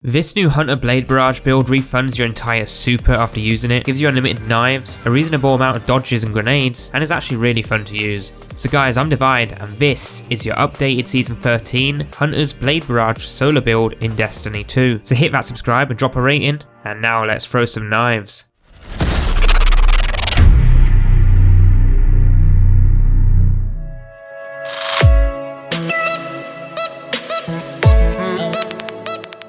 This new Hunter Blade Barrage build refunds your entire super after using it, gives you unlimited knives, a reasonable amount of dodges and grenades, and is actually really fun to use. So guys, I'm Divide, and this is your updated Season 13 Hunter's Blade Barrage solo build in Destiny 2. So hit that subscribe and drop a rating, and now let's throw some knives.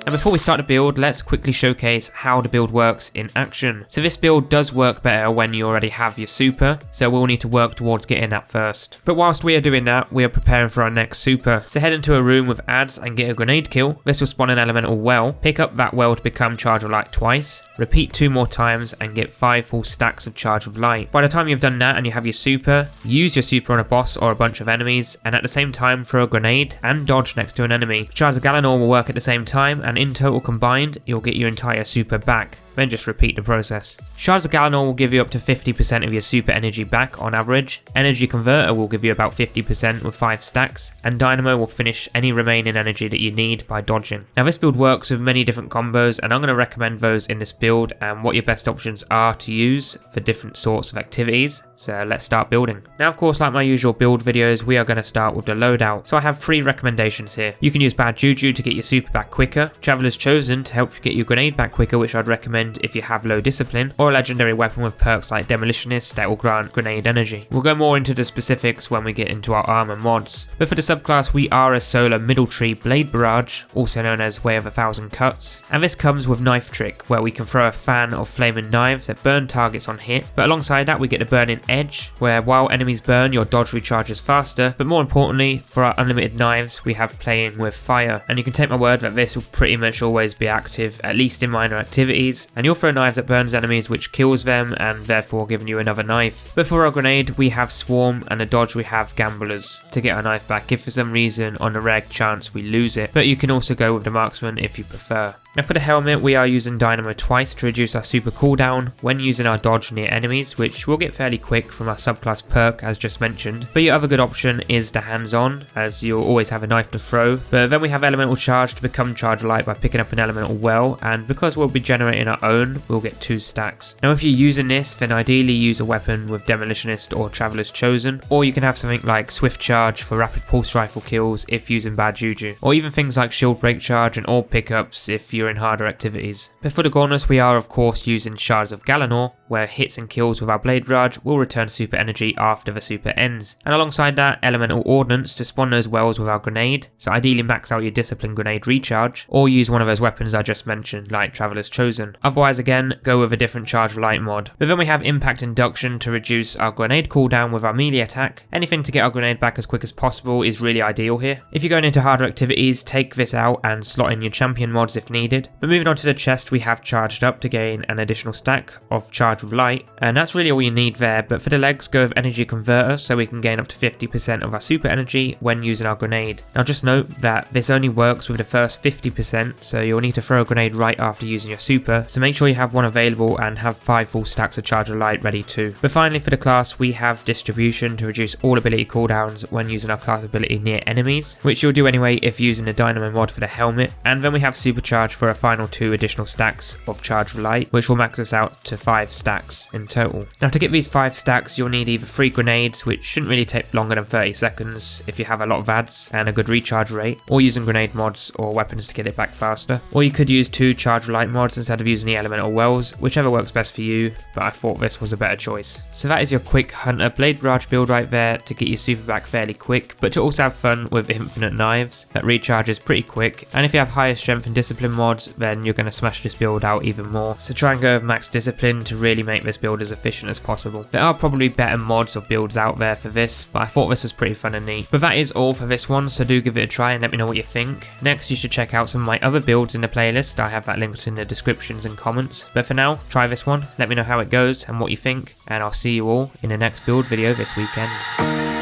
And before we start the build, let's quickly showcase how the build works in action. So this build does work better when you already have your super, so we'll need to work towards getting that first. But whilst we are doing that, we are preparing for our next super. So head into a room with ads and get a grenade kill. This will spawn an elemental well, pick up that well to become Charge of Light twice, repeat 2 more times and get 5 full stacks of Charge of Light. By the time you've done that and you have your super, use your super on a boss or a bunch of enemies, and at the same time throw a grenade and dodge next to an enemy. Shards of Galanor will work at the same time, and in total combined, you'll get your entire super back. Then just repeat the process. Shards of Galanor will give you up to 50% of your super energy back on average, Energy Converter will give you about 50% with 5 stacks, and Dynamo will finish any remaining energy that you need by dodging. Now this build works with many different combos, and I'm going to recommend those in this build and what your best options are to use for different sorts of activities. So let's start building. Now of course, like my usual build videos, we are going to start with the loadout. So I have 3 recommendations here. You can use Bad JuJu to get your super back quicker, Traveler's Chosen to help you get your grenade back quicker, which I'd recommend if you have low discipline, or a legendary weapon with perks like Demolitionist that will grant grenade energy. We'll go more into the specifics when we get into our armor mods. But for the subclass, we are a Solar Middle Tree Blade Barrage, also known as Way of 1,000 Cuts, and this comes with Knife Trick, where we can throw a fan of flaming knives that burn targets on hit, but alongside that we get the Burning Edge, where while enemies burn, your dodge recharges faster, but more importantly, for our unlimited knives, we have Playing with Fire, and you can take my word that this will pretty much always be active, at least in minor activities, and you'll throw knives that burns enemies which kills them and therefore giving you another knife. But for our grenade we have Swarm, and the dodge we have Gamblers to get our knife back if for some reason on a rare chance we lose it, but you can also go with the Marksman if you prefer. Now for the helmet, we are using Dynamo twice to reduce our super cooldown when using our dodge near enemies, which will get fairly quick from our subclass perk as just mentioned. But your other good option is the hands-on, as you'll always have a knife to throw. But then we have Elemental Charge to become Charge of Light by picking up an elemental well, and because we'll be generating our own, we'll get 2 stacks. Now if you're using this, then ideally use a weapon with Demolitionist or Traveler's Chosen, or you can have something like Swift Charge for rapid pulse rifle kills if using Bad JuJu, or even things like Shield Break Charge and Orb pickups if you're in harder activities. But for the Gauntless, we are of course using Shards of Galanor, where hits and kills with our Blade Barrage will return super energy after the super ends, and alongside that, Elemental Ordnance to spawn those wells with our grenade, so ideally max out your Discipline Grenade recharge, or use one of those weapons I just mentioned like Traveler's Chosen. Otherwise again, go with a different Charge of Light mod. But then we have Impact Induction to reduce our grenade cooldown with our melee attack. Anything to get our grenade back as quick as possible is really ideal here. If you're going into harder activities, take this out and slot in your champion mods if needed. But moving on to the chest, we have Charged Up to gain an additional stack of Charge of Light, and that's really all you need there. But for the legs, go with Energy Converter so we can gain up to 50% of our super energy when using our grenade. Now just note that this only works with the first 50%, so you'll need to throw a grenade right after using your super, so make sure you have one available and have 5 full stacks of Charge of Light ready too. But finally for the class, we have Distribution to reduce all ability cooldowns when using our class ability near enemies, which you'll do anyway if using the Dynamo mod for the helmet, and then we have Supercharge for a final 2 additional stacks of Charge of Light, which will max us out to 5 stacks in total. Now to get these 5 stacks, you'll need either 3 grenades, which shouldn't really take longer than 30 seconds if you have a lot of ads and a good recharge rate, or using grenade mods or weapons to get it back faster, or you could use 2 Charge of Light mods instead of using the Elemental Wells, whichever works best for you, but I thought this was a better choice. So that is your quick Hunter Blade Barrage build right there to get your super back fairly quick, but to also have fun with infinite knives that recharges pretty quick, and if you have higher strength and discipline mods, then you're going to smash this build out even more. So try and go with max discipline to really make this build as efficient as possible. There are probably better mods or builds out there for this, but I thought this was pretty fun and neat. But that is all for this one, so do give it a try and let me know what you think. Next you should check out some of my other builds in the playlist, I have that linked in the descriptions and comments. But for now, try this one, let me know how it goes and what you think, and I'll see you all in the next build video this weekend.